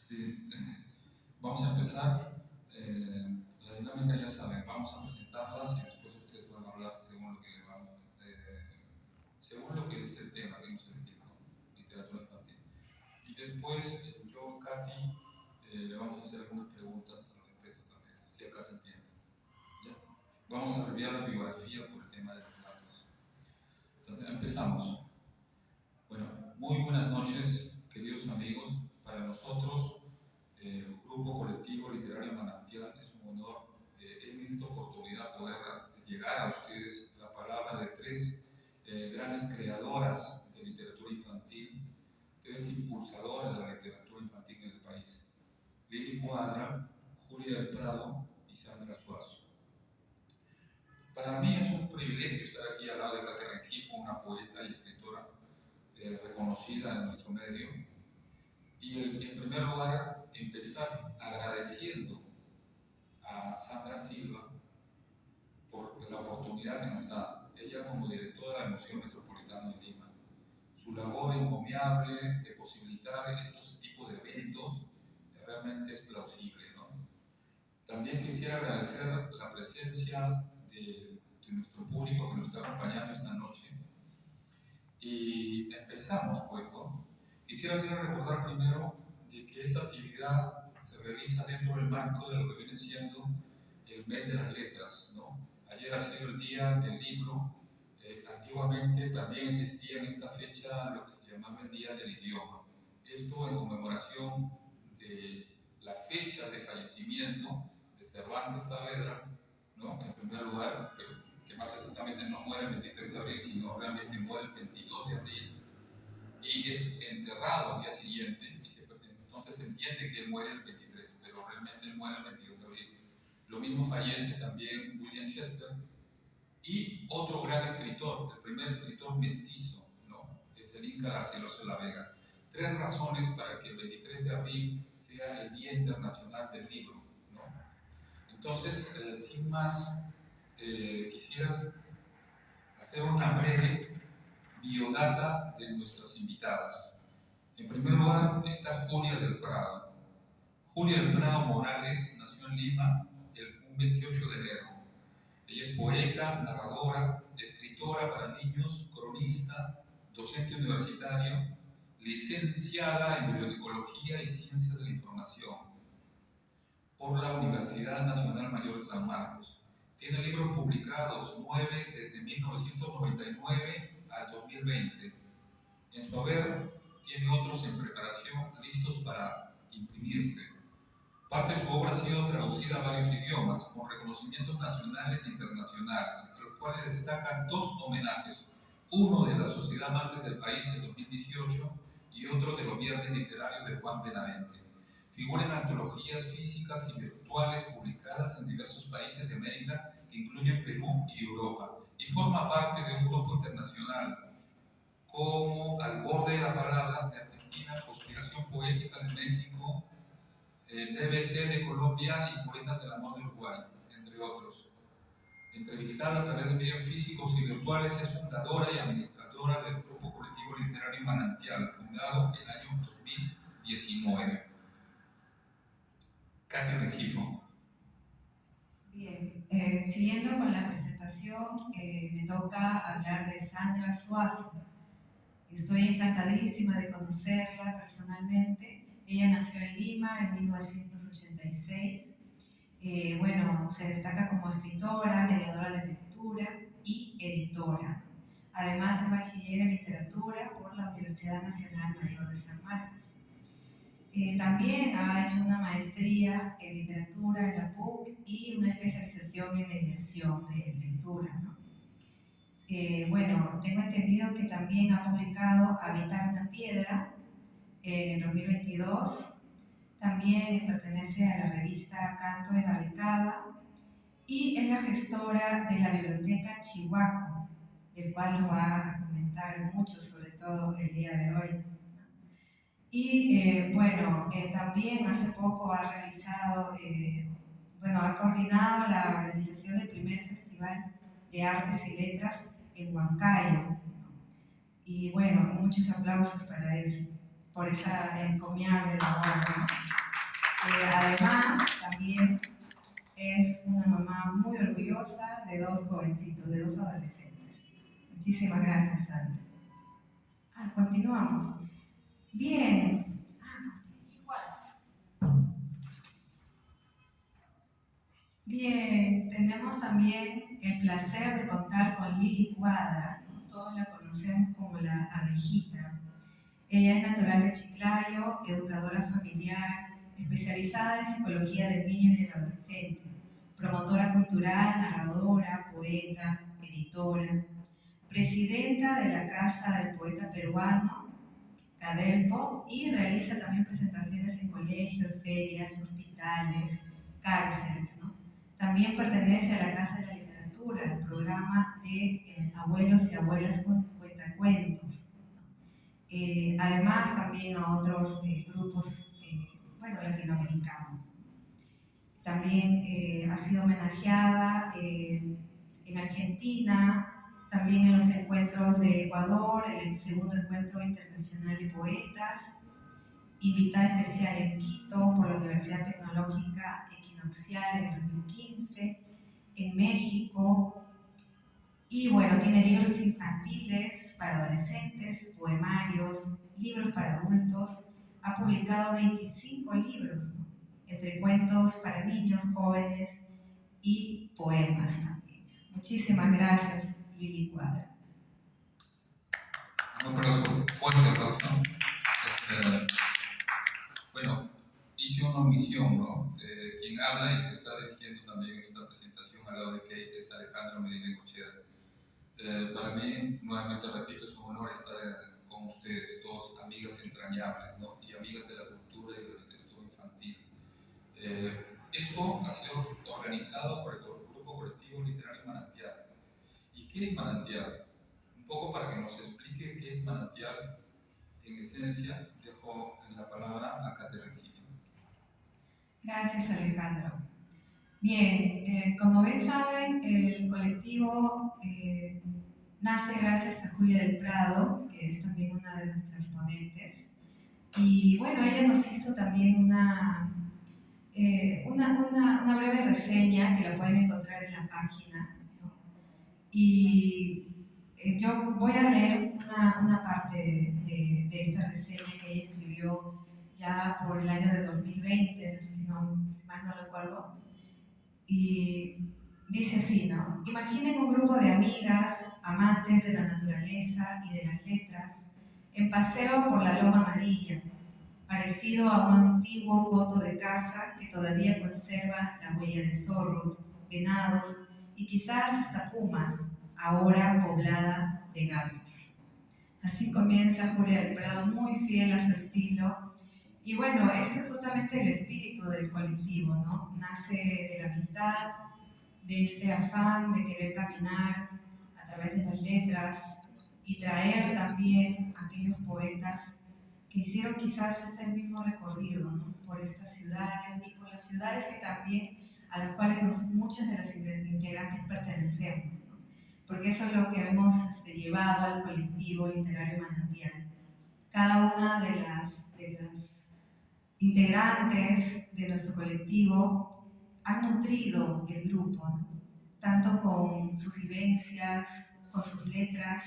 Sí, vamos a empezar. La dinámica ya saben, vamos a presentarlas y después ustedes van a hablar según lo que le vamos, según lo que es el tema que hemos elegido, ¿no? Literatura infantil. Y después yo, Katy, le vamos a hacer algunas preguntas al respecto también, si acaso entienden. ¿Ya? Vamos a abreviar la biografía por el tema de los datos. Entonces, empezamos. Bueno, muy buenas noches, queridos amigos. Para nosotros, el Grupo Colectivo Literario Manantial, es un honor en esta oportunidad poder llegar a ustedes la palabra de tres grandes creadoras de literatura infantil, tres impulsadoras de la literatura infantil en el país: Lili Cuadra, Julia del Prado y Sandra Suazo. Para mí es un privilegio estar aquí al lado de Katy Rengifo, una poeta y escritora reconocida en nuestro medio. Y en primer lugar, empezar agradeciendo a Sandra Silva por la oportunidad que nos da, ella como directora del Museo Metropolitano de Lima. Su labor encomiable de posibilitar estos tipos de eventos realmente es plausible, ¿no? También quisiera agradecer la presencia de nuestro público que nos está acompañando esta noche. Y empezamos, pues, ¿no? Quisiera recordar primero de que esta actividad se realiza dentro del marco de lo que viene siendo el mes de las letras, ¿no? Ayer ha sido el día del libro. Antiguamente también existía en esta fecha lo que se llamaba el día del idioma. Esto en conmemoración de la fecha de fallecimiento de Cervantes Saavedra, ¿no? En primer lugar, que más exactamente no muere el 23 de abril, sino realmente muere el 22 de abril, y es enterrado al día siguiente, y entonces se entiende que él muere el 23, pero realmente él muere el 22 de abril. Lo mismo fallece también William Shakespeare, y otro gran escritor, el primer escritor mestizo, ¿no? Es el Inca Garcilaso de la Vega. Tres razones para que el 23 de abril sea el Día Internacional del Libro, ¿no? Entonces, sin más, quisiera hacer una breve biodata de nuestras invitadas. En primer lugar está Julia del Prado. Julia del Prado Morales nació en Lima un 28 de enero. Ella es poeta, narradora, escritora para niños, cronista, docente universitario, licenciada en Bibliotecología y Ciencias de la Información por la Universidad Nacional Mayor de San Marcos. Tiene libros publicados, 9 desde 1999 al 2020. En su haber tiene otros en preparación, listos para imprimirse. Parte de su obra ha sido traducida a varios idiomas, con reconocimientos nacionales e internacionales, entre los cuales destacan dos homenajes: uno de la Sociedad Amantes del País en 2018 y otro de los Viernes Literarios de Juan Benavente. Figura en antologías físicas y virtuales publicadas en diversos países de América, que incluyen Perú y Europa, y forma parte de un grupo internacional como Al Borde de la Palabra de Argentina, Conspiración Poética de México, BBC de Colombia y Poetas del Amor de Uruguay, entre otros. Entrevistada a través de medios físicos y virtuales, es fundadora y administradora del Grupo Colectivo Literario Manantial, fundado en el año 2019. Katy Rengifo. Bien, siguiendo con la presentación, me toca hablar de Sandra Suazo. Estoy encantadísima de conocerla personalmente. Ella nació en Lima en 1986. Bueno, se destaca como escritora, mediadora de lectura y editora. Además de bachiller en literatura por la Universidad Nacional Mayor de San Marcos. También ha hecho una maestría en literatura en la PUC y una especialización en mediación de lectura, ¿no? Bueno, tengo entendido que también ha publicado Habitar una piedra en el 2022. También pertenece a la revista Canto de Barricada y es la gestora de la Biblioteca Chihuahua, del cual nos va a comentar mucho, sobre todo el día de hoy. Y bueno, también hace poco ha realizado, ha coordinado la organización del primer Festival de Artes y Letras en Huancayo. Y bueno, muchos aplausos para eso. por esa encomiable labor, ¿no? Además, también es una mamá muy orgullosa de dos jovencitos, de dos adolescentes. Muchísimas gracias, Sandra. Continuamos. Bien. Bien, tenemos también el placer de contar con Lili Cuadra, ¿no? Todos la conocemos como la abejita. Ella es natural de Chiclayo, educadora familiar, especializada en psicología del niño y del adolescente, promotora cultural, narradora, poeta, editora, presidenta de la Casa del Poeta Peruano, Cadelpo, y realiza también presentaciones en colegios, ferias, hospitales, cárceles, ¿no? También pertenece a la Casa de la Literatura, el programa de abuelos y abuelas cuentacuentos. Además también a otros grupos latinoamericanos. También ha sido homenajeada en Argentina, también en los encuentros de Ecuador, el segundo encuentro internacional de poetas, invitada especial en Quito por la Universidad Tecnológica Equinoccial en el 2015, en México. Y bueno, tiene libros infantiles para adolescentes, poemarios, libros para adultos. Ha publicado 25 libros, ¿no? Entre cuentos para niños, jóvenes y poemas también. Muchísimas gracias, Lili Cuadra. Un aplauso, fuerte aplauso. Bueno, hice una omisión, ¿no? Quien habla y que está dirigiendo también esta presentación al lado de Kate es Alejandra Medina Cochera. Para mí, nuevamente repito, es un honor estar con ustedes, dos amigas entrañables, ¿no? Y amigas de la cultura y de la literatura infantil. Esto ha sido organizado por el Grupo Colectivo Literario Manantial. ¿Y qué es Manantial? Un poco para que nos explique qué es Manantial, en esencia, dejo en la palabra a Catherine Kiff. Gracias, Alejandro. Bien, como bien saben, el colectivo nace gracias a Julia del Prado, que es también una de nuestras ponentes. Y bueno, ella nos hizo también una breve reseña que la pueden encontrar en la página, ¿no? Y yo voy a leer una parte de esta reseña que ella escribió ya por el año de 2020, si mal no recuerdo. Y dice así, ¿no? Imaginen un grupo de amigas, amantes de la naturaleza y de las letras, en paseo por la Loma Amarilla, parecido a un antiguo coto de caza que todavía conserva la huella de zorros, venados y quizás hasta pumas, ahora poblada de gatos. Así comienza Julia del Prado, muy fiel a su estilo. Y bueno, este es justamente el espíritu del colectivo, ¿no? Nace de la amistad, de este afán de querer caminar a través de las letras y traer también a aquellos poetas que hicieron quizás este mismo recorrido, ¿no? Por estas ciudades y por las ciudades que también, a las cuales muchas de las integrantes pertenecemos, ¿no? Porque eso es lo que hemos llevado al colectivo literario Manantial. Cada una de las integrantes de nuestro colectivo han nutrido el grupo, ¿no? Tanto con sus vivencias, con sus letras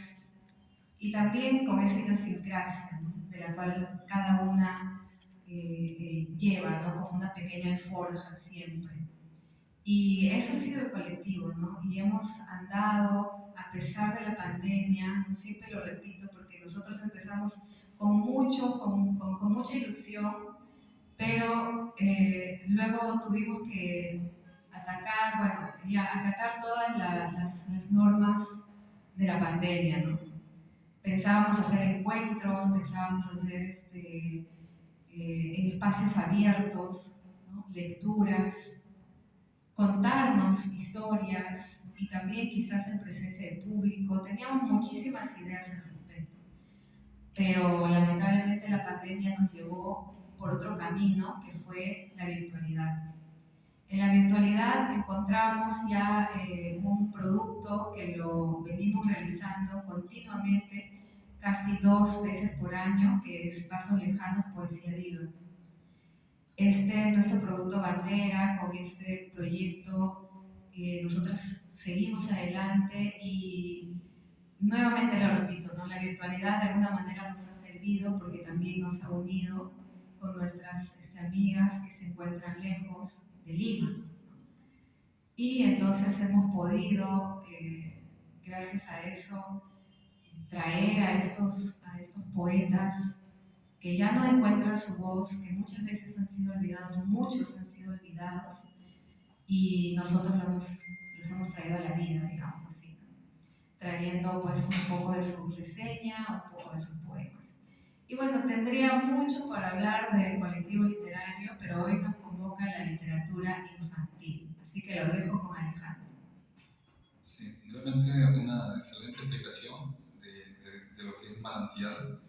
y también con esa idiosincrasia, ¿no? De la cual cada una lleva, ¿no? Como una pequeña alforja siempre. Y eso ha sido el colectivo, ¿no? Y hemos andado, a pesar de la pandemia, ¿no? Siempre lo repito porque nosotros empezamos con mucha ilusión, pero luego tuvimos que acatar todas las normas de la pandemia, ¿no? Pensábamos hacer encuentros, pensábamos hacer en espacios abiertos, ¿no? Lecturas, contarnos historias y también quizás en presencia de público. Teníamos muchísimas ideas al respecto, pero lamentablemente la pandemia nos llevó por otro camino que fue la virtualidad. En la virtualidad encontramos ya un producto que lo venimos realizando continuamente casi 2 veces por año, que es Pasos Lejanos, Poesía Viva. Este es nuestro producto bandera. Con este proyecto nosotras seguimos adelante y nuevamente lo repito, ¿no? La virtualidad de alguna manera nos ha servido porque también nos ha unido con nuestras amigas que se encuentran lejos de Lima. Y entonces hemos podido, gracias a eso, traer a estos poetas que ya no encuentran su voz, que muchas veces han sido olvidados, muchos han sido olvidados, y nosotros los hemos traído a la vida, digamos así, ¿no? Trayendo pues un poco de su reseña, un poco de sus poemas. Y bueno, tendría mucho para hablar del colectivo literario, pero hoy nos convoca la literatura infantil, así que lo dejo con Alejandro. Sí, realmente una excelente explicación de lo que es manantial.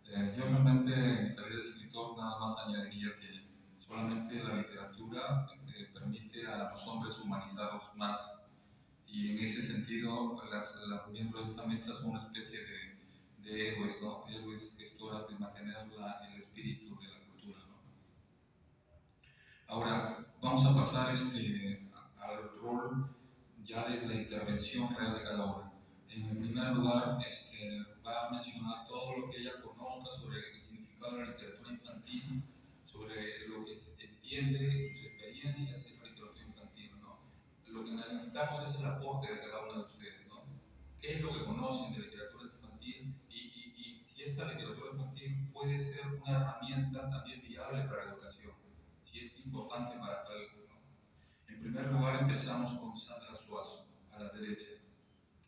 Yo realmente en mi calidad de escritor nada más añadiría que solamente la literatura permite a los hombres humanizarlos más, y en ese sentido los miembros de esta mesa son una especie de héroes, ¿no? Héroes gestoras de mantener el espíritu de la cultura, ¿no? Ahora vamos a pasar al rol ya desde la intervención real de cada una. En el primer lugar, va a mencionar todo lo que ella conozca sobre el significado de la literatura infantil, sobre lo que se entiende en sus experiencias en la literatura infantil, ¿no? Lo que necesitamos es el aporte de cada una de ustedes, ¿no? ¿Qué es lo que conocen de literatura infantil? Y si esta literatura infantil puede ser una herramienta también viable para la educación, si es importante para tal, ¿no? En primer lugar, empezamos con Sandra Suazo, a la derecha.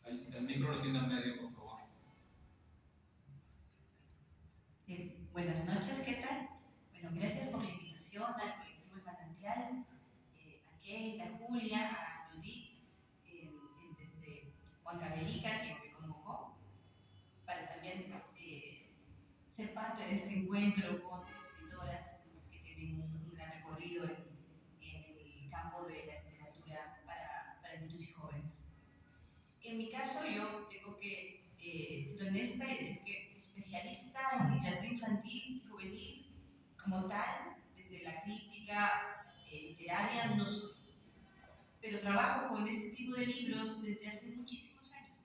Ahí, el micro lo tiene en medio, por favor. Buenas noches, ¿qué tal? Bueno, gracias por la invitación al colectivo El Manantial, a Kate, a Julia, a Judith, desde Huancavelica, que me convocó, para también ser parte de este encuentro con escritoras que tienen un gran recorrido en el campo de la literatura para niños y jóvenes. En mi caso, yo tengo que ser honesta y decir que especialista en literatura infantil y juvenil como tal, desde la crítica literaria, no soy. Pero trabajo con este tipo de libros desde hace muchísimos años,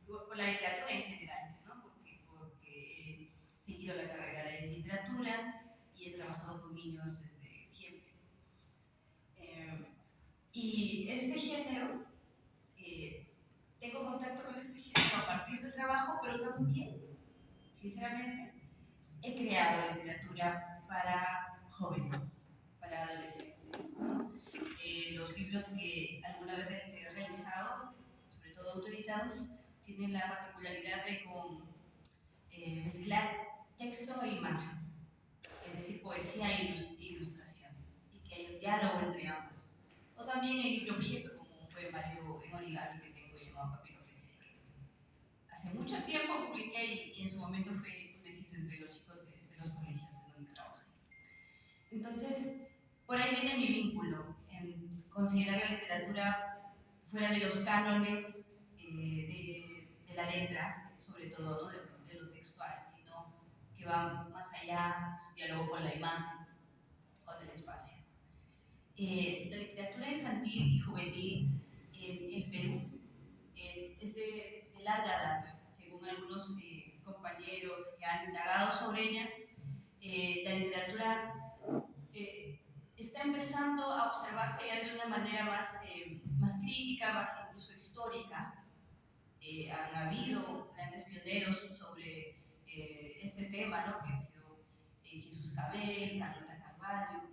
con la literatura en general, ¿no? porque he seguido la carrera de literatura y he trabajado con niños desde siempre. Y este género, tengo contacto con este género a partir del trabajo, pero también, sinceramente, he creado literatura para jóvenes, para adolescentes, ¿no? Los libros que alguna vez he realizado, sobre todo autoeditados, tienen la particularidad de mezclar texto e imagen, es decir, poesía e ilustración, y que hay un diálogo entre ambas. O también el libro objeto, como un poemario en origami que tengo llamado Papiro Fresia, que hace mucho tiempo publiqué y en su momento fue un éxito entre los chicos de los colegios en donde trabajé. Entonces, por ahí viene mi vínculo en considerar la literatura fuera de los cánones de la letra, sobre todo, ¿no? de lo textual, sino que va más allá, su diálogo con la imagen, con el espacio. La literatura infantil y juvenil en Perú es de larga data, según algunos compañeros que han indagado sobre ella. La literatura está empezando a observarse ya de una manera más crítica, más incluso histórica. Han habido grandes pioneros sobre este tema, ¿no? Que han sido Jesús Cabel, Carlota Carvalho,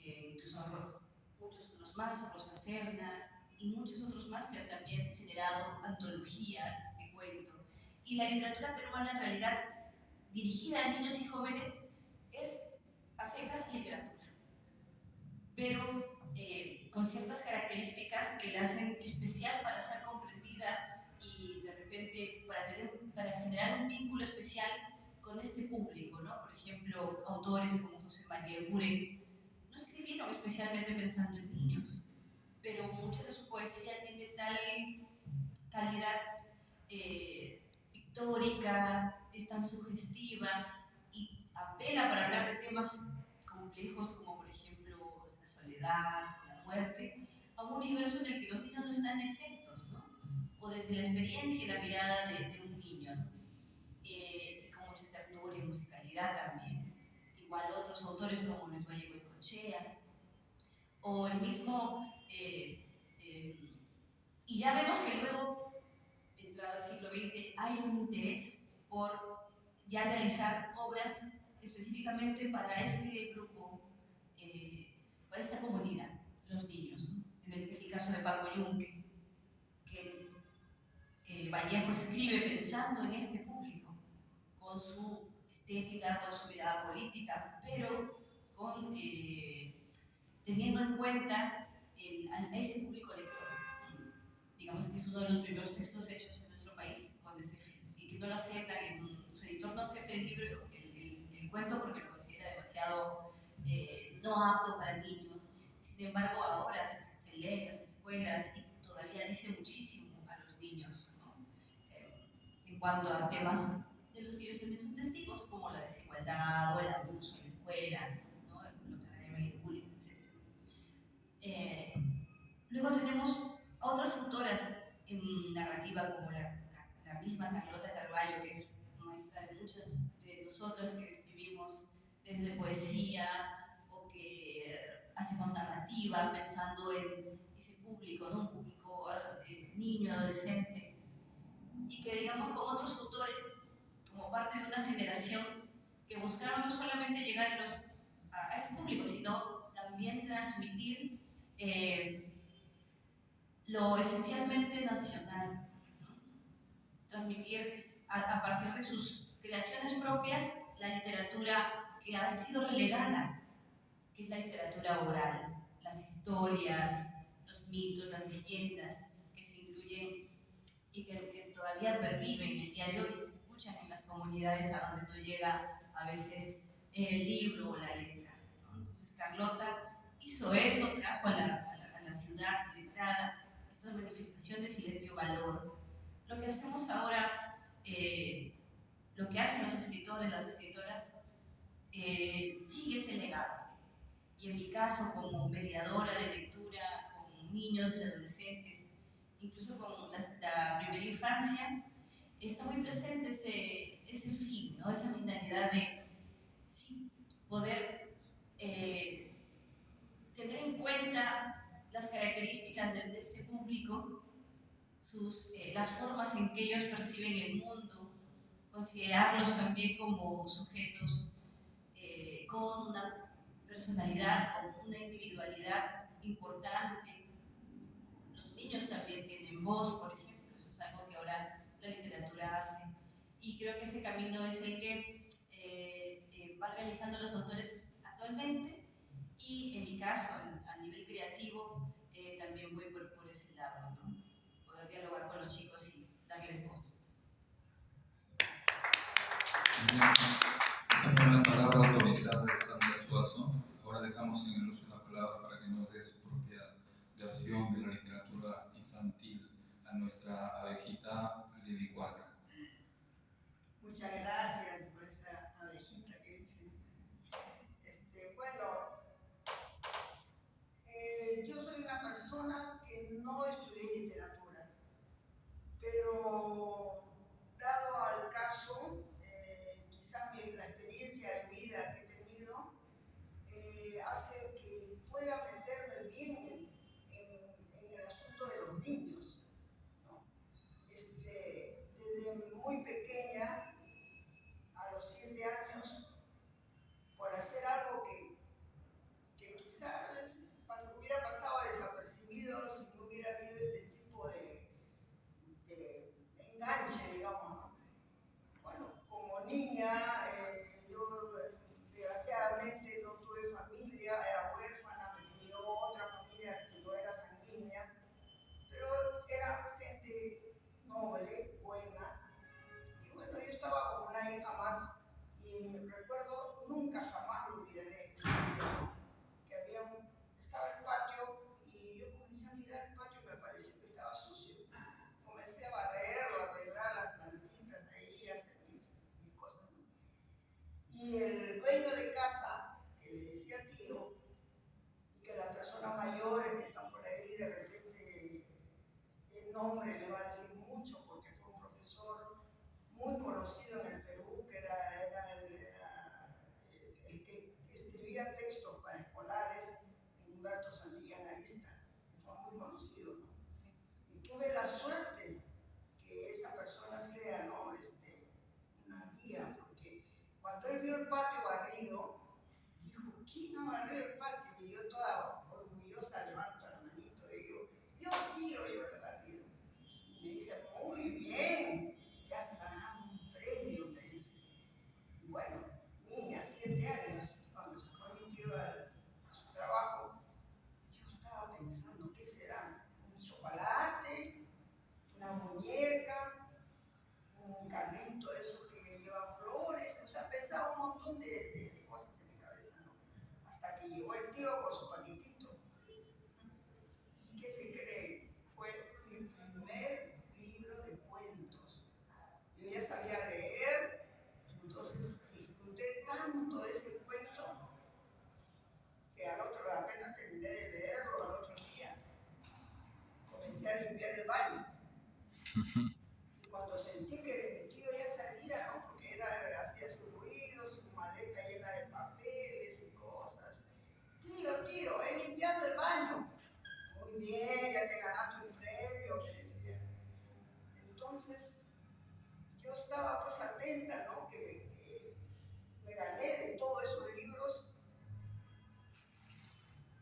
incluso muchos otros más, Rosa Serna y muchos otros más que han también generado antologías de cuento. Y la literatura peruana en realidad dirigida a niños y jóvenes es a secas literatura, pero con ciertas características que la hacen especial para ser comprendida y de repente para generar un vínculo especial con este público, ¿no? Por ejemplo, autores como José María Eguren no escribieron especialmente pensando en niños, pero mucha de su poesía tiene tal calidad retórica, es tan sugestiva y apela para hablar de temas complejos como por ejemplo la soledad, la muerte, a un universo en el que los niños no están exentos, ¿no? O desde la experiencia y la mirada de un niño, ¿no? Con mucha ternura y musicalidad también. Igual otros autores como Luis Vallejo y Cochea, o el mismo, y ya vemos que luego, entrado al siglo XX, hay un interés por ya realizar obras específicamente para este grupo, para esta comunidad, los niños, ¿no? En el que es el caso de Paco Yunque, que Vallejo escribe pensando en este público, con su estética, con su mirada política, pero con, teniendo en cuenta a ese público lector. Digamos que es uno de los primeros textos hechos en nuestro país donde se y que no lo aceptan, su editor no acepta el libro, el cuento porque lo considera demasiado no apto para niños. Sin embargo, ahora se lee en las escuelas y todavía dice muchísimo a los niños, ¿no? En cuanto a temas de los que ellos también son testigos, como la desigualdad o el abuso en la escuela, ¿no? Lo que llaman el bullying, etc. Luego tenemos a otras autoras en narrativa como la misma Carlota Carballo, que es maestra de muchas de nosotras que escribimos desde poesía o que hacemos narrativa pensando en ese público, ¿no? Un público niño, adolescente, y que digamos con otros autores como parte de una generación que buscaron no solamente llegar a ese público, sino también transmitir lo esencialmente nacional, ¿no? Transmitir a partir de sus creaciones propias la literatura que ha sido relegada, que es la literatura oral, las historias, los mitos, las leyendas que se incluyen y que todavía perviven el día de hoy y se escuchan en las comunidades a donde no llega a veces el libro o la letra, ¿no? Entonces Carlota hizo eso, trajo a la ciudad letrada estas manifestaciones y les dio valor. Lo que hacemos ahora, lo que hacen los escritores, las escritoras, sigue ese legado. Y en mi caso, como mediadora de lectura con niños y adolescentes, incluso con la primera infancia, está muy presente ese fin, ¿no? Esa finalidad de sí, poder tener en cuenta las características de este público, las formas en que ellos perciben el mundo, considerarlos también como sujetos con una personalidad, con una individualidad importante. Los niños también tienen voz, por ejemplo, eso es algo que ahora la literatura hace. Y creo que ese camino es el que van realizando los autores actualmente y en mi caso, a nivel creativo, también voy por ese lado, ¿no? Poder dialogar con los chicos y darles voz. Esa fue una palabra autorizada de Sandra Suazo. Ahora dejamos en el uso de la palabra para que nos dé su propia versión de la literatura infantil a nuestra abejita Lili Cuadra. Muchas gracias por esa abejita que dicen. Bueno, yo soy una persona que no estudié literatura, pero dado al caso, quizás la experiencia de vida que he tenido hace que pueda meterme bien en el asunto de los niños, ¿no? Desde muy pequeña, a los 7 años, por hacer algo que quizás hubiera pasado desapercibido si no hubiera habido este tipo de enganche, digamos, ¿no? Bueno, como niña, yo desgraciadamente no tuve familia, era huérfana, me crió otra familia que no era sanguínea, pero era gente noble, buena, y bueno, yo estaba como una hija más, y en personas mayores que están por ahí, de repente el nombre les va a decir mucho porque fue un profesor muy conocido en el Perú, que era el que escribía textos para escolares, Humberto Santillán Arista, fue muy conocido, ¿no? Y tuve la suerte que esa persona sea, ¿no? Una guía, porque cuando él vio el patio barrido, dijo, ¿quién ha barrido el patio? Y yo toda orgullosa levanto la manito y digo, yo tío, yo lo he barrido. Y me dice, muy bien, te has ganado un premio, me dice. Y bueno, niña, 7 años, cuando se fue mi tío a su trabajo, yo estaba pensando, ¿qué será? ¿Un chocolate? ¿Una muñeca? ¿Un carrito de esos que lleva flores? O sea, pensaba un montón de cosas en mi cabeza, ¿no? Hasta que llegó el tío con su paquetito. ¿Y qué se cree? Fue mi primer libro de cuentos. Yo ya sabía leer, entonces disfruté tanto de ese cuento que al otro, apenas terminé de leerlo, al otro día comencé a limpiar el baño. Y cuando sentí que mi tío ya salía, ¿no? Porque hacía sus ruidos, su maleta llena de papeles y cosas. Tío, he limpiado el baño. Muy bien, ya te ganaste un premio, me decía. Entonces, yo estaba pues atenta, ¿no? Que me gané de todos esos libros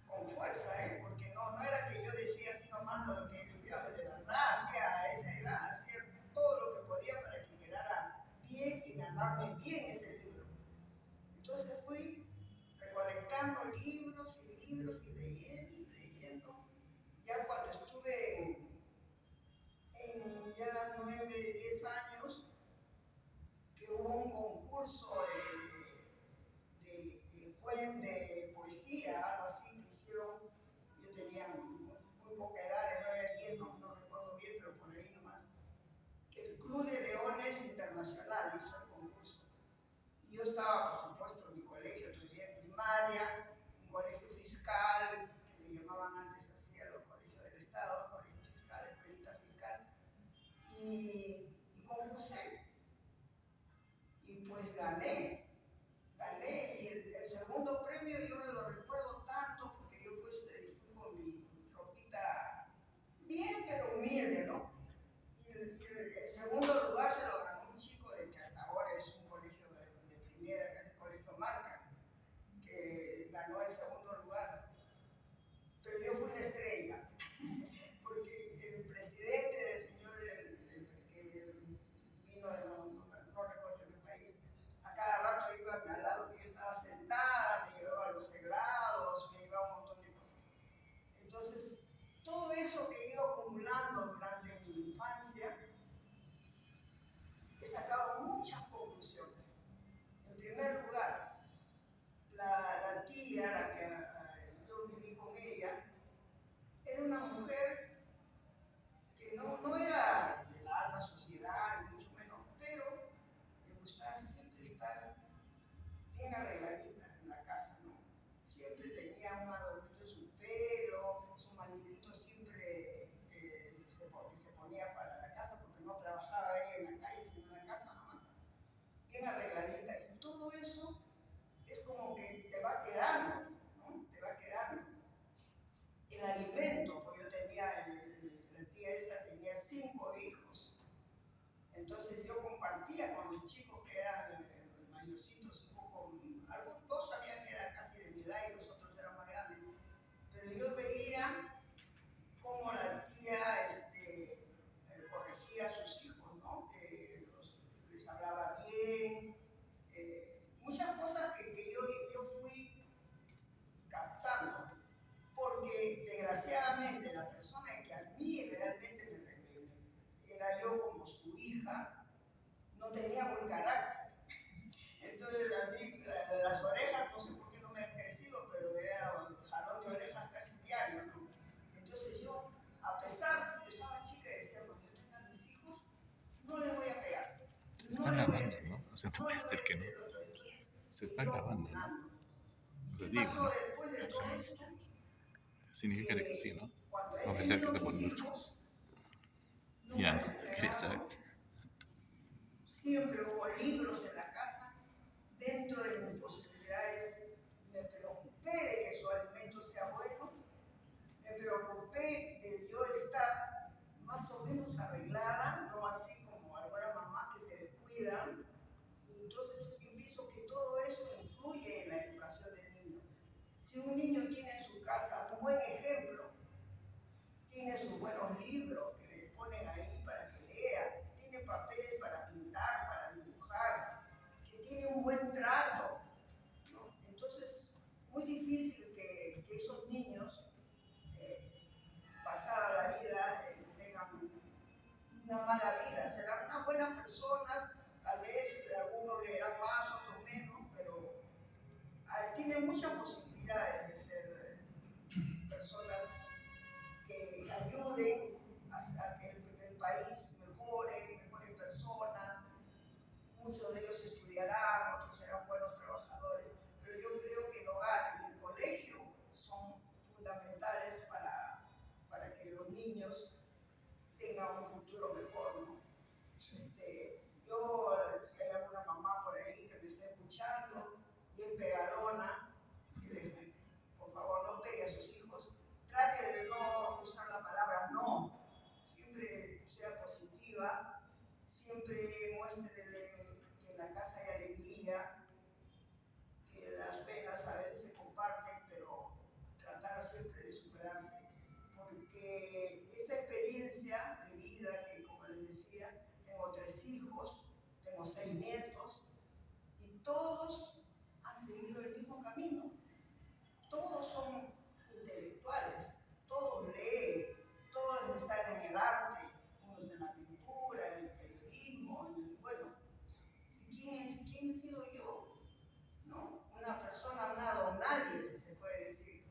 con fuerza, ¿eh? Porque no era que yo decía así nomás lo que limpiaba, de verdad, hacía esa edad, hacía todo lo que podía para que quedara bien y ganarme bien ese libro. Entonces fui recolectando libros y libros y leyendo. Ya cuando estuve en ya 9, 10 años, que hubo un concurso de poesía, algo así que hicieron. Yo tenía muy poca edad, de 9 a 10, no recuerdo bien, pero por ahí nomás. Que el Club de Leones Internacional hizo el concurso. Y yo estaba, por supuesto, en mi colegio, todavía en primaria, un colegio fiscal, que le llamaban antes así a los colegios del Estado, colegio fiscal, escuelita fiscal. Y concursé. Y pues gané, y el segundo premio yo no lo recuerdo tanto porque yo pues fui con mi ropita bien pero humilde, ¿no? Y el segundo lugar se lo ganó un chico de que hasta ahora es un colegio de primera, que es el Colegio Marca, que ganó el segundo lugar. Pero yo fui la estrella, porque el presidente del señor que vino de no recuerdo de qué país, a cada rato iba al lado que yo estaba sentada, me llevaba los helados, me llevaba un montón de cosas. Entonces, todo eso que he ido acumulando durante mi infancia, he sacado muchas conclusiones. En primer lugar, la tía, la que yo viví con ella, era una mujer que no era de la alta sociedad, ni mucho menos, pero le gustaba siempre estar bien arregladita en la casa, ¿no? Siempre tenía un adornito en su pelo, su manilito siempre se ponía para la casa porque no trabajaba ella en la calle, sino en la casa nomás, bien arregladita. Y todo eso es como que te va quedando, ¿no? Te va quedando. El alimento, pues yo tenía, la tía esta tenía 5 hijos. Entonces yo compartía con los chicos que eran mayorcitos, un poco, algunos dos sabían que eran casi de mi edad y los otros eran más grandes. Pero yo veía cómo la tía corregía a sus hijos, ¿no? Que les hablaba bien, muchas cosas que yo fui captando, porque desgraciadamente la persona que a mí realmente era yo como su hija, no tenía buen carácter. Entonces, así, las orejas, no sé por qué no me han crecido, pero era un jalón de orejas casi diario, ¿no? Entonces yo, a pesar, yo estaba chica y decía, cuando yo tenga mis hijos, no les voy a pegar. Se está grabando, ¿no? O sea, no puede ser que no. Se está grabando, ¿no? Lo digo, ¿no? Después de todo esto, Significa que sí, ¿no? Cuando he Ofrecer que tenido te mis ponen. hijos, Ya, nunca les he quería saber. negado. Siempre hubo libros en la casa. Dentro de mis posibilidades, me preocupé de que su alimento sea bueno. Me preocupé de yo estar más o menos arreglada, no así como algunas mamás que se descuidan. Y entonces yo pienso que todo eso influye en la educación del niño. Si un niño tiene en su casa un buen ejemplo, tiene sus buenos libros que le ponen ahí para que lea, tiene papeles para pintar, para dibujar, que tiene un buen trato, ¿no? Entonces, muy difícil que esos niños, pasada la vida, tengan una mala vida. Serán unas buenas personas, tal vez algunos leerán más, otros menos, pero tienen muchas posibilidades de ser personas que ayuden a que el país mejore personas. Muchos de ellos estudiarán, otros serán buenos trabajadores, pero yo creo que el hogar y el colegio son fundamentales para que los niños tengan un futuro mejor, ¿no? Yo, si hay alguna mamá por ahí que me esté escuchando y es pegalona, por favor no pegue a sus hijos. Trate de no usar la palabra no. Siempre sea positiva. Siempre muéstrele que en la casa hay alegría, que las penas a veces se comparten, pero tratar siempre de superarse. Porque esta experiencia de vida, que como les decía, tengo 3 hijos, tengo 6 nietos, y todos han seguido el mismo camino. Todos son intelectuales, todos leen, todos están en el arte, unos en la pintura, en el periodismo, bueno, ¿quién he sido yo? ¿No? Una persona, una don nadie, si se puede decir,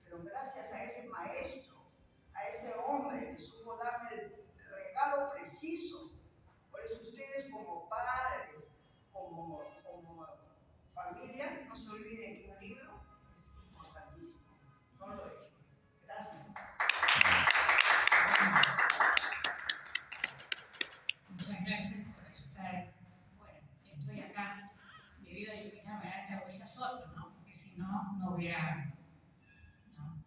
pero gracias a ese maestro, a ese hombre que supo darme el regalo preciso. Por eso ustedes como padres, como familia, no se olviden que un libro es importantísimo. No lo dejen. Gracias. Muchas gracias por estar. Bueno, estoy acá debido a Ilumina Barata Huella Soto, ¿no? Porque si no, no hubiera. ¿No?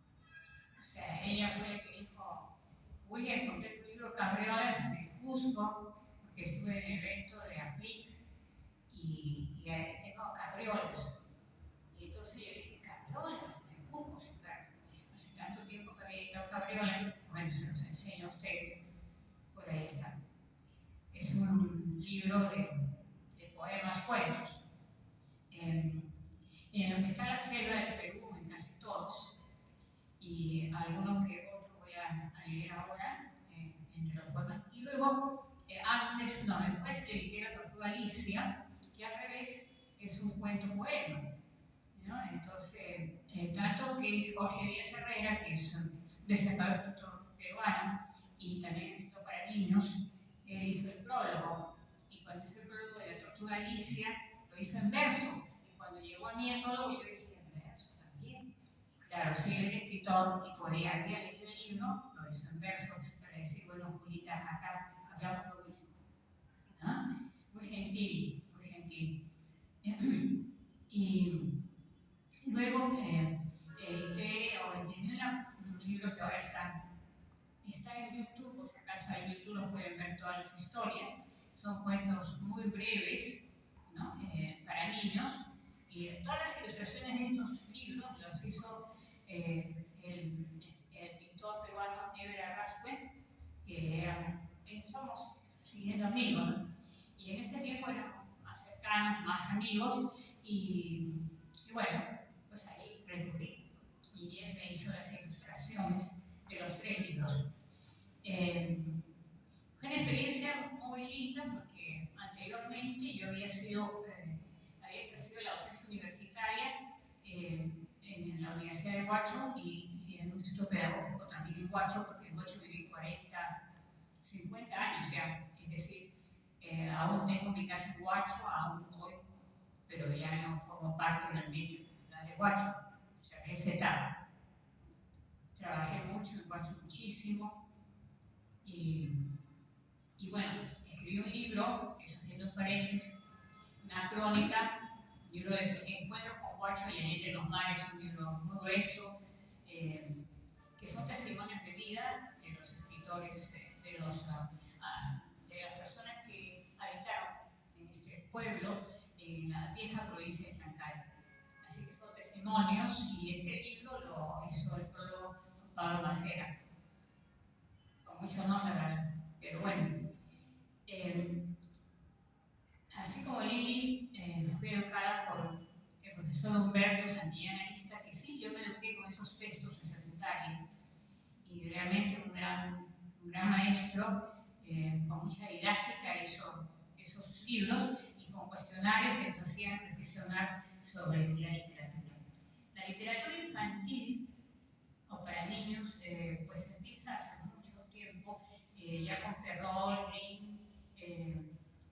O sea, ella fue la que dijo: William, encontré tu libro Cabriolas en el Cusco, porque estuve en el evento de APLIC y tengo cabriolas. Y entonces yo dije: ¿Cabriolas en el Cusco? Sí, claro. Hace tanto tiempo que había editado cabriolas, bueno, se los enseño a ustedes. Por ahí está. Es un libro de poemas, cuentos. En lo que está la selva del Perú, en casi todos, y algunos que otros voy a leer ahora, entre los poemas. Y luego, después edité La Tortuga Alicia, que al revés es un cuento-poema, ¿no? Entonces, tanto que Jorge Díaz Herrera, que es un destacado escritor peruano y también escritor para niños, hizo el prólogo. Y cuando hizo el prólogo de La Tortuga Alicia, lo hizo en verso. Y cuando llegó a mí el prólogo, yo decía: en verso también. Claro, si él era escritor y había leído el libro, lo hizo en verso, para decir: bueno, Julita, acá hablamos lo mismo. ¿No? Muy gentil, muy gentil. Y luego edité o imprimí un libro que ahora está en YouTube, por si acaso en YouTube lo pueden ver todas las historias. Son cuentos muy breves, ¿no? Para niños. Y todas las ilustraciones de estos libros los hizo el pintor peruano Eber Arrascue, que somos siguiendo amigos, ¿no? Y en ese tiempo éramos más cercanos, más amigos, y bueno, pues ahí recurrí. Y él me hizo las ilustraciones de los 3 libros. Fue una experiencia muy linda porque anteriormente yo había ejercido la docencia universitaria en la Universidad de Huacho y en un instituto pedagógico también en Huacho, porque en Huacho viví 50 años ya, es decir, aún tengo mi casa en Huacho, aún hoy, pero ya no formo parte del ambiente cultural de Huacho, o sea, esa etapa. trabajé mucho, encuentro muchísimo. Y bueno, escribí un libro, eso haciendo un paréntesis, una crónica, un libro de encuentros con Guacho y Allende de los Mares, un libro muy grueso, que son testimonios de vida de los escritores, de las personas que habitaron en este pueblo, en la vieja provincia de Chancay. Así que son testimonios, y este libro lo hizo el prólogo Pablo Macera, con mucho honor, la verdad. Pero bueno, así como Lili, fui educada por el profesor Humberto Santillana Arista, que sí, yo me eduqué con esos textos de secundaria, y realmente un gran maestro, con mucha didáctica hizo esos libros y con cuestionarios que nos hacían reflexionar sobre la literatura. La literatura infantil o para niños, pues empieza hace mucho tiempo, ya con Perrault, Grimm,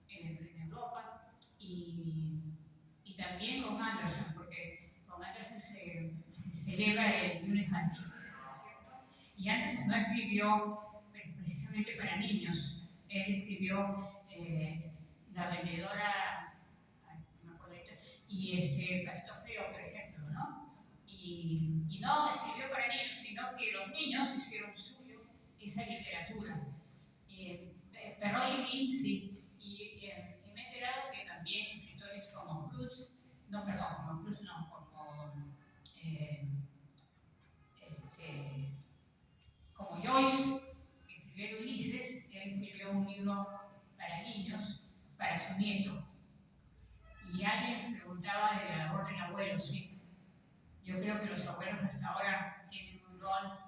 en Europa, y también con Anderson, porque con Anderson se celebra el libro infantil, ¿no es cierto? Y Anderson no escribió precisamente para niños, él escribió La vendedora, no me acuerdo, y Patito Feo, por ejemplo, ¿no? Y no escribió para niños, sino que los niños hicieron suyo esa literatura. Perrault y Grimm, sí, y me he enterado que también escritores como Cruz, no, perdón, como Cruz no, como Joyce, que escribió Ulises, él escribió un libro para niños, para su nieto. Y alguien me preguntaba de la labor del abuelo, sí. Yo creo que los abuelos hasta ahora tienen un rol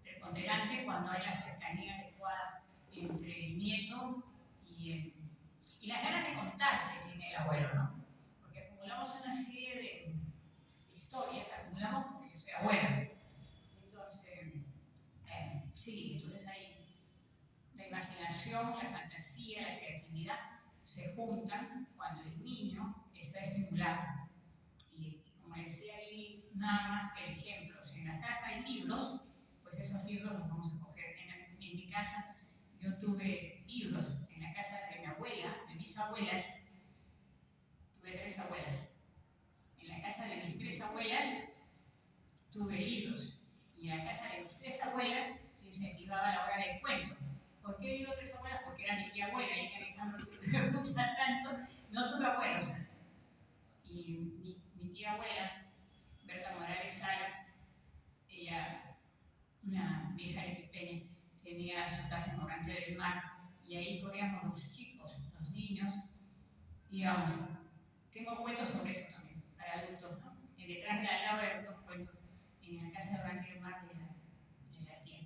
preponderante cuando hay la cercanía adecuada entre el nieto y las ganas de contar que tiene el abuelo, ¿no? Porque acumulamos una serie de historias, acumulamos porque yo soy abuela. Entonces, sí, entonces hay la imaginación, la fantasía, la creatividad se juntan cuando el niño está estimulado. Y como decía ahí, nada más que ejemplos. En la casa hay libros, pues esos libros los vamos a coger. En mi casa yo tuve libros, en la casa de mi abuela, de mis abuelas, tuve 3 abuelas. En la casa de mis 3 abuelas tuve libros. Y en la casa de mis 3 abuelas se incentivaba la hora del cuento. ¿Por qué digo 3 abuelas? Porque era mi tía abuela, y que Alejandro se pregunta tanto, no tuve abuelos. Y mi tía abuela, Berta Morales Salas, ella, una vieja arequipeña, tenía su casa en Morante del Mar, y ahí corríamos los chicos, los niños, íbamos. Tengo cuentos sobre eso también, para adultos, ¿no? Y detrás de la lava hay unos cuentos en la casa de Morante del Mar de la tía.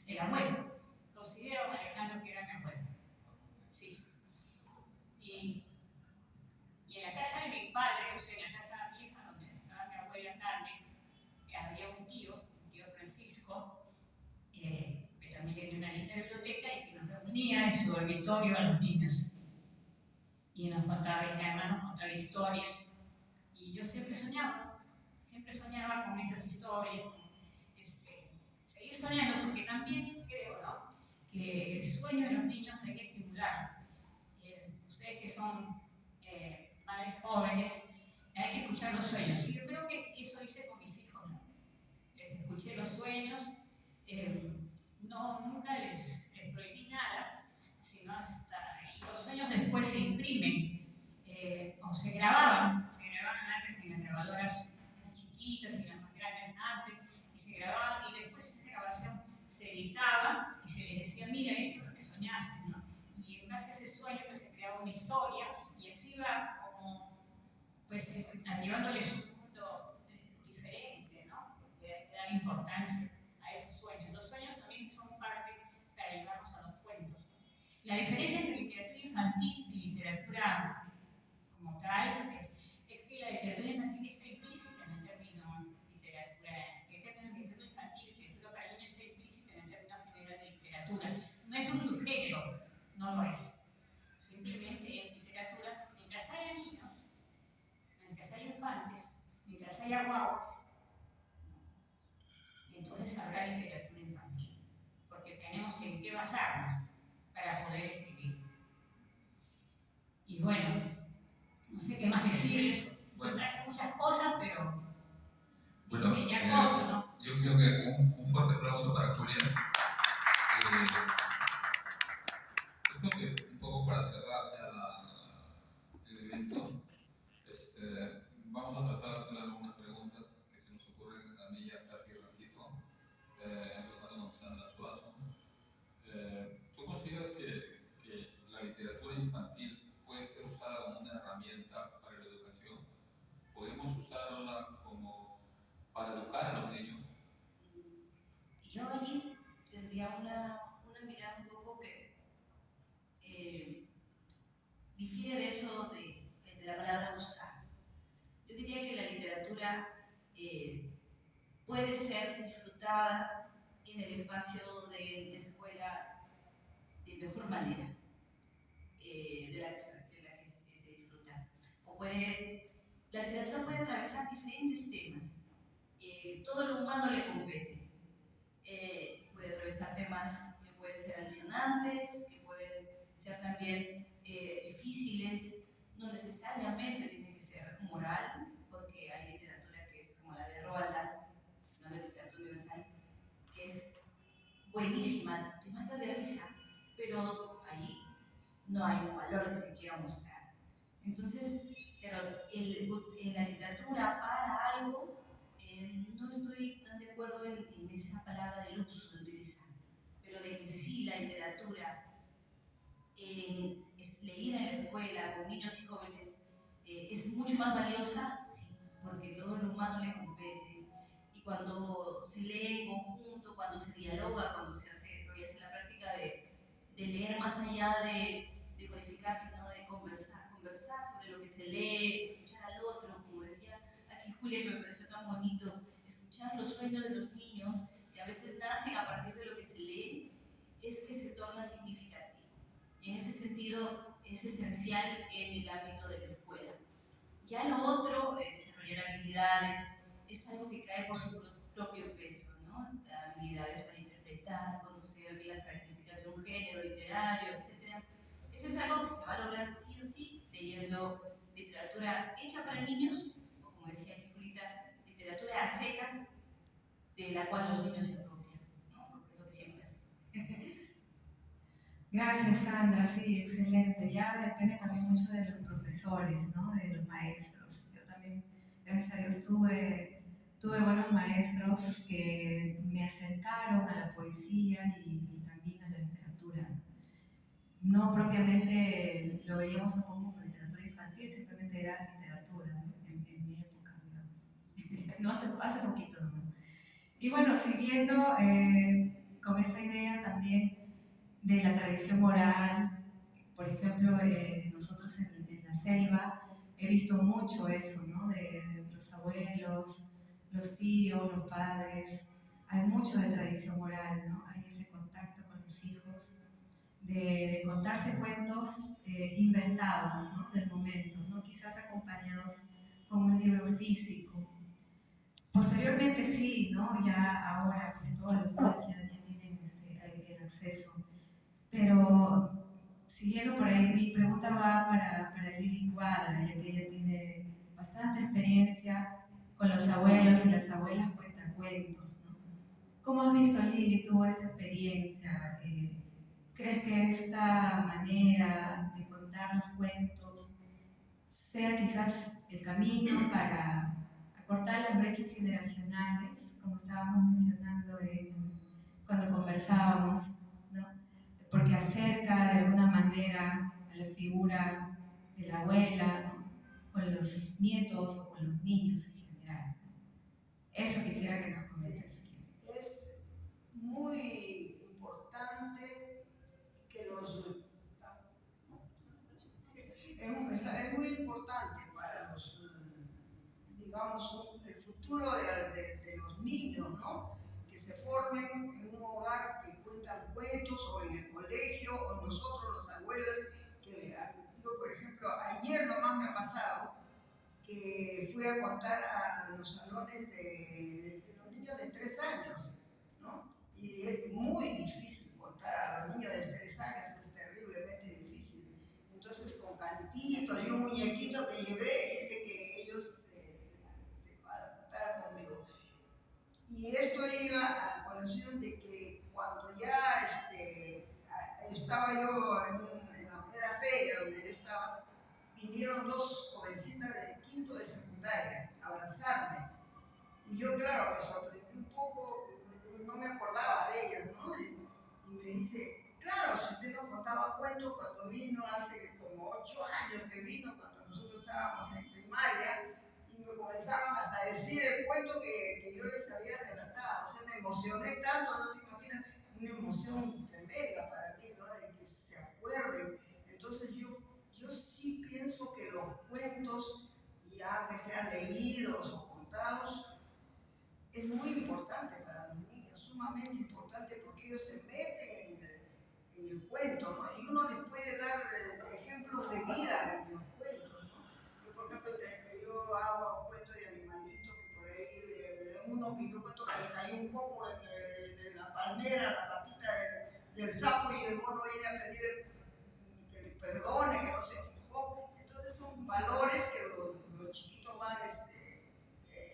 El abuelo, considero, Alejandro, que era mi abuelo. Sí. Y en la casa de mi padre, o sea, en la casa vieja donde estaba mi abuela Carmen, había un tío Francisco, que también tenía una linda biblioteca y que nos reunía en su dormitorio a los niños. Y nos contaba, además nos contaba historias. Y yo siempre soñaba con esas historias, seguir soñando, porque también creo, ¿no?, que el sueño de los niños hay que estimular. Ustedes que son madres jóvenes, hay que escuchar los sueños. Y yo creo que eso hice con mis hijos, ¿no? Les escuché los sueños, nunca les prohibí nada, sino y los sueños después se imprimen, o se grababan antes en las grabadoras, las chiquitas y las más grandes antes, y se grababan, y después esa grabación se editaba y se les decía, mira, esto es lo que soñaste, ¿no? Y en base a ese sueño pues se creaba una historia, y así iba como, pues, llevándoles un mundo diferente, ¿no? De dar importancia a esos sueños. Los sueños también son parte para llevarnos a los cuentos. La diferencia entre literatura infantil y literatura como tal es que la literatura infantil está implícita en el término literatura, que el término literatura infantil y literatura para niños está implícita en el término general de literatura. No es un subgénero, no lo es. Simplemente es literatura. Mientras haya niños, mientras haya infantes, mientras haya guaguas, sé en qué basarme para poder escribir. Y bueno, no sé qué más decirles. Yo traje muchas cosas, pero Bueno, ya corto, ¿no? yo creo que un fuerte aplauso para Julia. Yo creo que un poco para cerrar ya el evento, vamos a tratar de hacer algunas preguntas que se nos ocurren a mí y a Katy Rafito, empezando con Sandra Suazo. ¿Tú consideras que la literatura infantil puede ser usada como una herramienta para la educación? ¿Podemos usarla como para educar a los niños? Yo allí tendría una mirada un poco que difiere de eso de la palabra usar. Yo diría que la literatura puede ser disfrutada en el espacio de la escuela de mejor manera, de la que se disfruta. La literatura puede atravesar diferentes temas. Todo lo humano le compete. Puede atravesar temas que pueden ser adicionantes, que pueden ser también difíciles, no necesariamente tiene que ser moral, porque hay literatura que es como la de Roald Dahl, una de literatura universal, que es buenísima, te matas de risa, pero ahí no hay un valor que se quiera mostrar. Entonces, claro, en la literatura para algo, no estoy tan de acuerdo en esa palabra del uso de utilizar, pero de que sí la literatura leída en la escuela con niños y jóvenes es mucho más valiosa, sí, porque todo lo humano le compete. Y cuando se lee en conjunto, cuando se dialoga, cuando se hace la práctica de leer más allá de codificar, sino de conversar sobre lo que se lee, escuchar al otro, como decía aquí Julia, que me pareció tan bonito, escuchar los sueños de los niños, que a veces nacen a partir de lo que se lee, es que se torna significativo. Y en ese sentido es esencial en el ámbito de la escuela. Ya lo otro, desarrollar habilidades, es algo que cae por su propio peso, ¿no? Habilidades para interpretar, conocer las características de un género literario, etc. Eso es algo que se va a lograr sí o sí leyendo literatura hecha para niños, o como decía aquí Julita, literatura a secas, de la cual los niños se apropian, ¿no? Porque es lo que siempre hacen. Gracias, Sandra. Sí, excelente. Ya depende también mucho de los profesores, ¿no? De los maestros. Yo también, gracias a Dios, tuve buenos maestros que me acercaron a la poesía y también a la literatura. No propiamente lo veíamos un poco como literatura infantil, simplemente era literatura, ¿no? En mi época, digamos. No, hace poquito, ¿no? Y bueno, siguiendo con esa idea también de la tradición oral, por ejemplo, nosotros en la selva he visto mucho eso, ¿no? De los abuelos, los tíos, los padres, hay mucho de tradición oral, ¿no? Hay ese contacto con los hijos, de contarse cuentos inventados, ¿no? Del momento, ¿no? Quizás acompañados con un libro físico. Posteriormente sí, ¿no? Ya ahora pues todos los colegios ya tienen el acceso. Pero siguiendo por ahí, mi pregunta va para Lili Cuadra, ya que ella tiene bastante experiencia con los abuelos y las abuelas cuentacuentos, ¿no? ¿Cómo has visto, Lili, tú esa experiencia? ¿Crees que esta manera de contar los cuentos sea quizás el camino para acortar las brechas generacionales, como estábamos mencionando cuando conversábamos, ¿no? Porque acerca de alguna manera a la figura de la abuela, ¿no? Con los nietos o con los niños en general? Eso quisiera que nos comentes. Es muy importante que es muy importante para digamos, el futuro de los niños, ¿no? Que se formen en un hogar que cuentan cuentos, o en el colegio, o nosotros los abuelos, que yo, por ejemplo, ayer nomás me ha pasado que fui a contar a los salones de los niños de 3 años, ¿no? Y es muy difícil contar a los niños de 3 años es terriblemente difícil. Entonces, con cantitos y un muñequito que llevé, hice que ellos se adaptaran conmigo. Y esto iba a colación de que cuando ya estaba yo en la primera feria donde yo estaba, vinieron 2 jovencitas de quinto de secundaria a abrazarme. Y yo, claro, me sorprendí un poco, no me acordaba de ellas, ¿no? Y me dice, claro, si usted nos contaba cuentos cuando vino hace como 8 años que vino, cuando nosotros estábamos en primaria, y me comenzaron hasta a decir el cuento que yo les había relatado. O sea, me emocioné tanto, no te imaginas, una emoción tremenda para mí, ¿no? De que se acuerden. Entonces yo sí pienso que los cuentos, ya que sean leídos o contados, es muy importante para los niños, sumamente importante, porque ellos se meten en el cuento, ¿no? Y uno les puede dar ejemplos de vida en los cuentos, ¿no? Yo, por ejemplo, yo hago un cuento de animalitos que por ahí, uno que yo cuento que le cayó un coco en la palmera, la patita del sapo, y el mono viene a pedir que le perdone, que no se fijó. Entonces son valores que los chiquitos van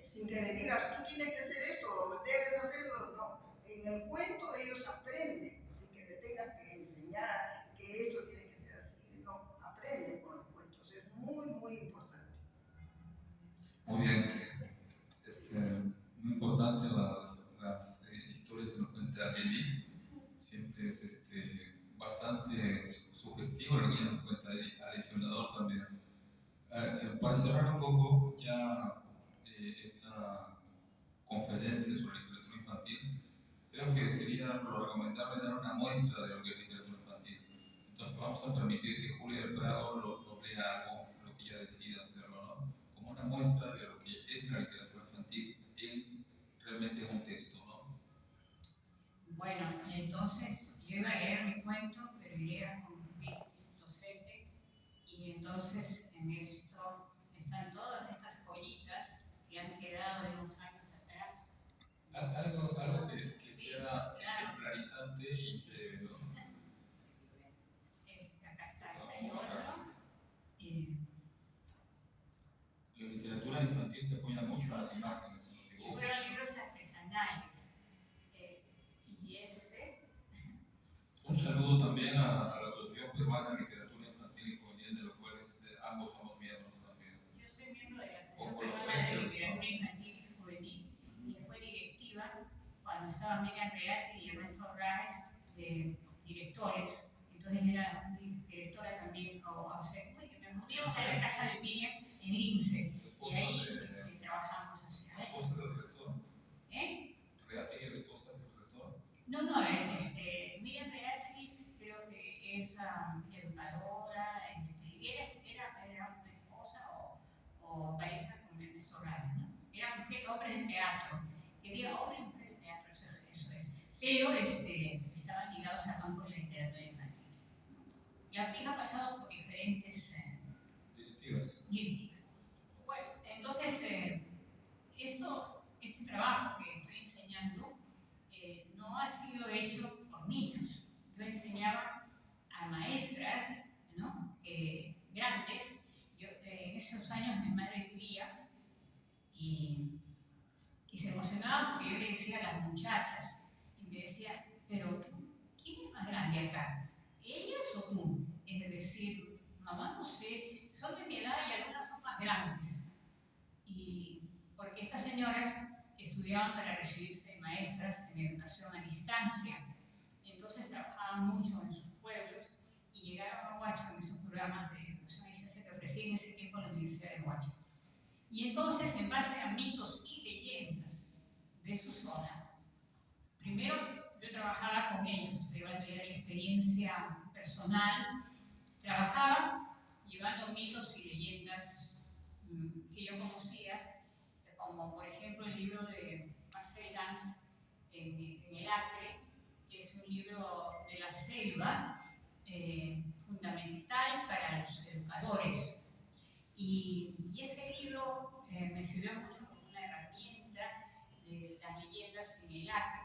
sin que le digas, tú tienes que hacer esto, debes hacerlo, no. En el cuento ellos aprenden, sin que le tengas que enseñar que esto tiene que ser así, no, aprenden con los cuentos, es muy, muy importante. Muy bien. Muy importante las historias que nos cuenta Lili. Siempre es bastante sugestivo lo que ella nos cuenta y aleccionador también. Para cerrar un poco ya esta conferencia sobre literatura infantil, creo que sería lo recomendable dar una muestra de lo que es literatura infantil. Entonces vamos a permitir que Julia del Prado lo lea algo, lo que ella decida hacerlo, ¿no? Como una muestra de lo que es la literatura infantil realmente en un texto, ¿no? Bueno, y entonces yo iba a leer mi cuento, pero iré a concluir docente, y entonces en esto están todas estas joyitas que han quedado de unos años atrás. Algo que sea ejemplarizante y breve, ¿no? Acá está el otro. La literatura infantil se apoya mucho en las imágenes, en los dibujos. Fueron libros artesanales. Y Un saludo también a la Asociación Peruana de Literatura Infantil y Juvenil, de los cuales ambos somos miembros también. Yo soy miembro de la Asociación Peruana de Literatura Infantil y Juvenil y fue directiva cuando estaba Miriam Reati y Ernesto Raes de directores. Entonces era directora también, o sea, nos uníamos a la casa de Miriam en Lince y ahí trabajamos así. ¿La esposa del rector? ¿Eh? ¿Reati es la esposa del rector? No, Miriam Reati creo que es educadora, era una esposa o pareja con Ernesto Ramos, ¿no? Era mujer, hombre de teatro, quería hombre y mujer de teatro, eso es. Pero estaban ligados al campo de la literatura infantil. Y ha pasado por diferentes directivas. Bueno, entonces, este trabajo que estoy enseñando no ha sido hecho por niños. Yo enseñaba a maestras, ¿no? Grandes. Yo, en esos años mi madre vivía y se emocionaba porque yo le decía a las muchachas y me decía, pero ¿quién es más grande acá? ¿Ellas o tú? Es decir, mamá, no sé, son de mi edad y algunas son más grandes. Y porque estas señoras estudiaban para recibirse de maestras en educación a distancia. Entonces trabajaban mucho en sus pueblos y llegaron a Huacho en estos programas de educación a distancia que ofrecía en ese tiempo la Universidad de Huacho. Y entonces, en base a mitos y leyendas de su zona, primero yo trabajaba con ellos, estoy hablando ya de la experiencia personal, trabajaba llevando mitos y leyendas que yo conocía, como por ejemplo el libro de Marcel Gans en el Acre, que es un libro de la selva fundamental para los educadores. Y ese libro me sirvió mucho como una herramienta de las leyendas en el Acre,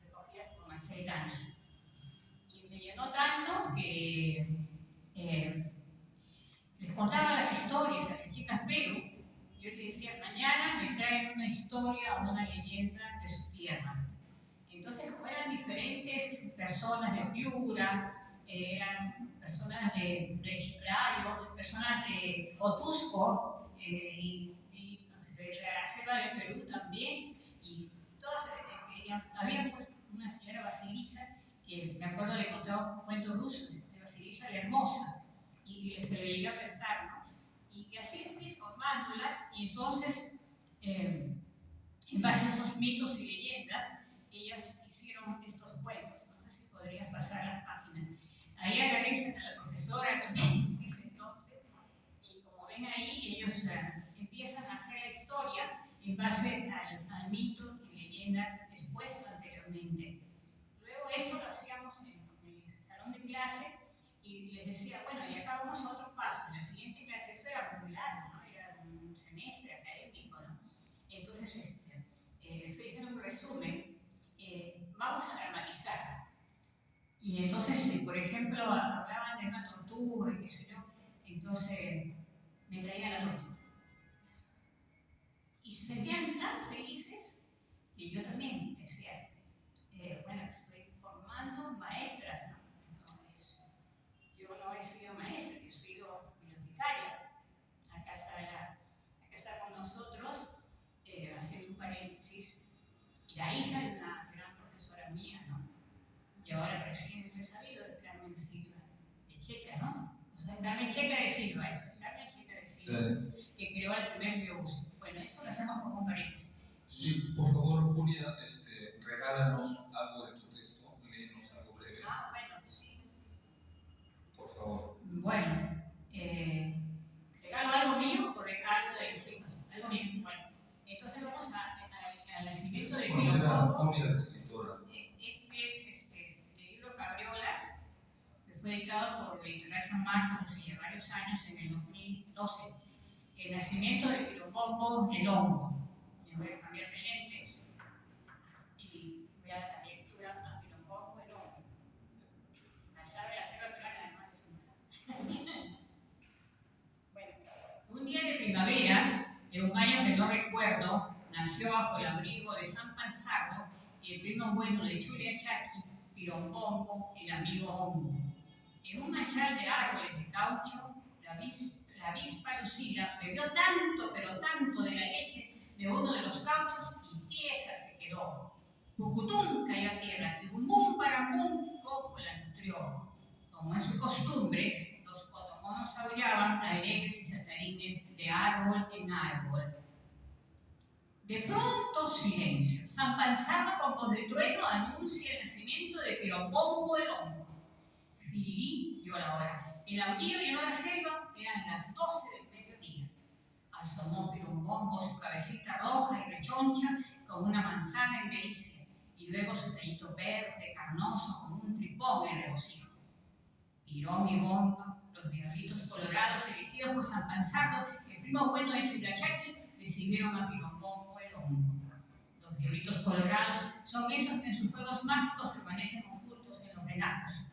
recogidas por Marcel Gans. Y no tanto que les contaba las historias a las chicas, pero yo les decía, mañana me traen una historia o una leyenda de su tierra. Entonces, como eran diferentes personas de Piura, eran personas de Chiclayo, personas de Otusco, y no sé, de la selva de Perú también, y todas, había pues una señora Basilisa, que me acuerdo le contaba cuentos rusos, de Basilisa la Hermosa, y se lo llegué a prestar, ¿no? Y así fui formándolas, y entonces, en base a esos mitos y leyendas, ellas hicieron estos cuentos. No sé si podrías pasar las páginas. Ahí agradecen a la profesora también en ese entonces, y como ven ahí, ellos empiezan a hacer la historia en base al mito y leyenda expuesto anteriormente. Luego esto lo hacíamos en el salón de clase y les decía, bueno, y acá vamos a otro paso. En la siguiente clase, esto era muy largo, ¿no? Era un semestre académico, ¿no? Entonces, estoy haciendo un resumen. Vamos a dramatizar. Y entonces, por ejemplo, hablaban de una tortuga y qué sé yo, entonces me traían la tortuga. Y se sentían tan felices que yo también decía, bueno, estoy formando maestras, ¿no? Yo no he sido maestra, yo he sido bibliotecaria. Acá está con nosotros, haciendo un paréntesis, la hija de una gran profesora mía, ¿no? Y ahora recién he sabido de Carmen Silva de Checa, ¿no? O sea, Carmen Checa de Silva, Carmen Checa de Silva, que creó el primer biobús. Bueno, esto lo hacemos como un paréntesis. Sí, por favor, Julia, regálanos algo de tu texto, léenos algo breve. Bueno, sí. Por favor. Bueno, regalo algo mío o regalo de los chicos, algo mío. Bueno, entonces vamos al nacimiento de Conocer a Julia, la escritora. Este es el libro Cabriolas, que fue editado por la Editorial San Marcos hace ya varios años, en el 2012. El nacimiento de Pirombombo el hongo. Me voy a cambiar de lentes y voy a dar lectura a Pirombombo el hongo. La selva peruana además. Bueno, un día de primavera, de un año que no recuerdo, nació bajo el abrigo de San Panzardo y el primo bueno de Churiachaki, Pirombombo, el amigo hongo. En un machal de árboles de caucho, la avispa Lucila bebió tanto, pero tanto de la leche de uno de los cauchos y tiesa se quedó. Pucutum cayó a tierra y bumbum parambum como la nutrió. Como es su costumbre, los cotomonos aullaban alegres y saltarines de árbol en árbol. De pronto, silencio. San Panzardo con voz de trueno anuncia el nacimiento de Pirombombo el hongo. Sirirí dio la hora. El aullido llenó la selva, eran las 12 del mediodía. Asomó Pirombombo su cabecita roja y rechoncha como una manzana en delicia, y luego su tallito verde, carnoso como un tripón en regocijo. Pirón y Bomba, los miguelitos colorados elegidos por San Panzardo, el primo bueno de Chuyachaki, recibieron a Pirombombo el hongo. Los diablitos colorados son esos que en sus juegos mágicos permanecen ocultos en los relajos.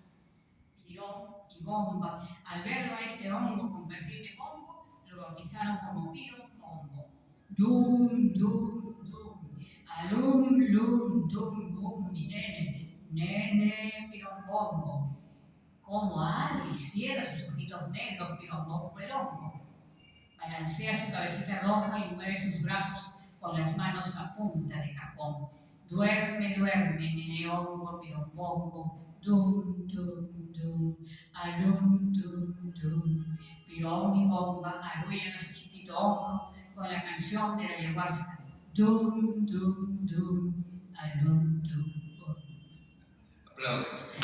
Pirón y Bomba, al verlo a este hongo con perfil de bombo, lo bautizaron como Pirombombo. Dum, dum, dum, alum, lum, dum, dum, mi nene Pirombombo. Como abre y cierra sus ojitos negros, Pirombombo el hongo. Balancea su cabecita roja y mueve sus brazos con las manos a punta de cajón. Duerme, duerme, nene hongo, Pirombombo. Dum, dum, dum, alum, dum, dum. Pirón y Bomba arrullan a su chiquito hongo con la canción de la ayahuasca. Dum, dum, dum, alum, dum, dum. Aplausos.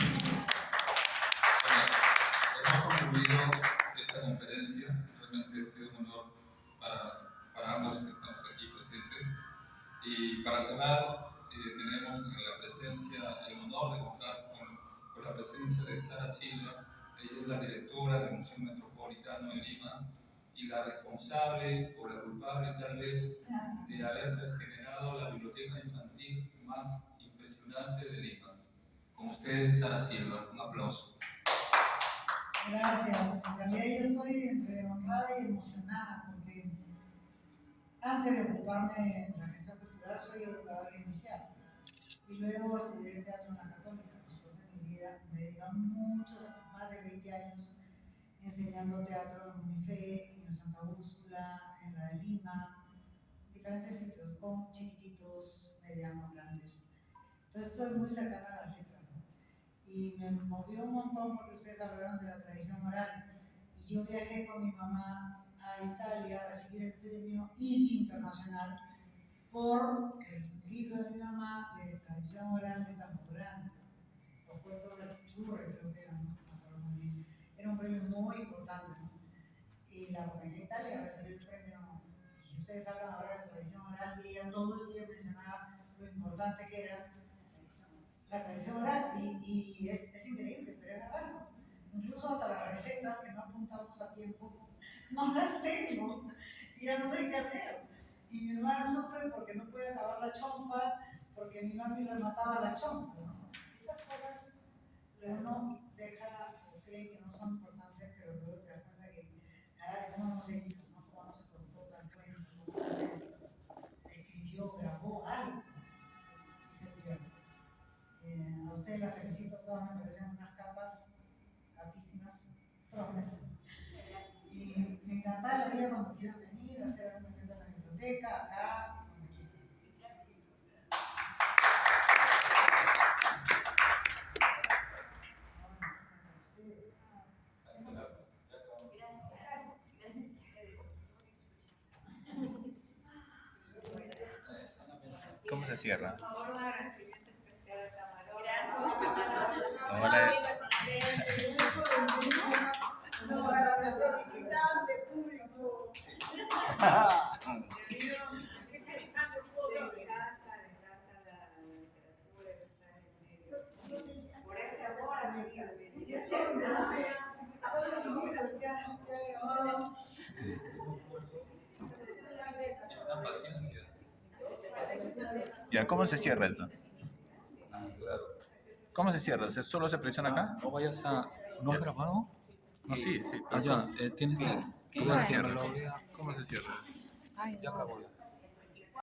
Hemos concluido esta conferencia. Realmente ha sido un honor para ambos que estamos aquí presentes. Y para cerrar, tenemos la presencia, el honor de contar con la presencia de Sara Silva. Ella es la directora del Museo Metropolitano de Lima y la responsable o la culpable tal vez de haber generado la biblioteca infantil más impresionante de Lima, Con ustedes, Sara Silva. Un aplauso. Gracias. En realidad yo estoy entre honrada y emocionada porque antes de ocuparme de la gestión cultural soy educadora inicial y luego estudié teatro en la Católica. Entonces mi vida me dedica más de 20 años enseñando teatro en Unife, en Santa Úrsula, en la de Lima, diferentes sitios con chiquititos, medianos, grandes. Entonces estoy muy cercana a las letras, ¿no? Y me movió un montón porque ustedes hablaron de la tradición oral. Y yo viajé con mi mamá a Italia a recibir el premio IBI Internacional por el libro de mi mamá de tradición oral de Tambo Grande. Los cuentos de Churre, creo que eran, no me acuerdo muy bien. Era un premio muy importante, ¿no? Y la acompañé a Italia a recibir el premio. Y ustedes hablan ahora de tradición oral y ella todo el día mencionaba lo importante que era la tradición oral y es increíble, pero es verdad, ¿no? Incluso hasta las recetas que no apuntamos a tiempo, no las tengo y ya no sé qué hacer. Y mi hermana sufre porque no puede acabar la chompa, porque mi mami remataba las chompas, ¿no? Esas cosas que uno deja o cree que no son importantes, pero luego te das cuenta que, caray, cómo no se hizo, ¿no? Cómo no se contó tal cuento, cómo no se escribió, grabó algo y se pierde. A ustedes las felicito, todas me parecen unas capísimas, tromes. Y me encanta la vida cuando quieran venir, hacer un evento en la biblioteca, acá, donde quieran. ¿Cómo se cierra? Por favor, un agradecimiento especial al camarógrafo. Ahora No, a nuestro visitante público. Me encanta la literatura, el estar en medio. Por ese amor ha venido. La paciencia. ya, ¿cómo se cierra esto? Claro. ¿Cómo se cierra? ¿Solo se presiona acá? No vayas a... ¿No has grabado? No, sí. Ah, ya. Tienes que... ¿Cómo se que cierra? lo vea. ¿Cómo se cierra? Ya acabó.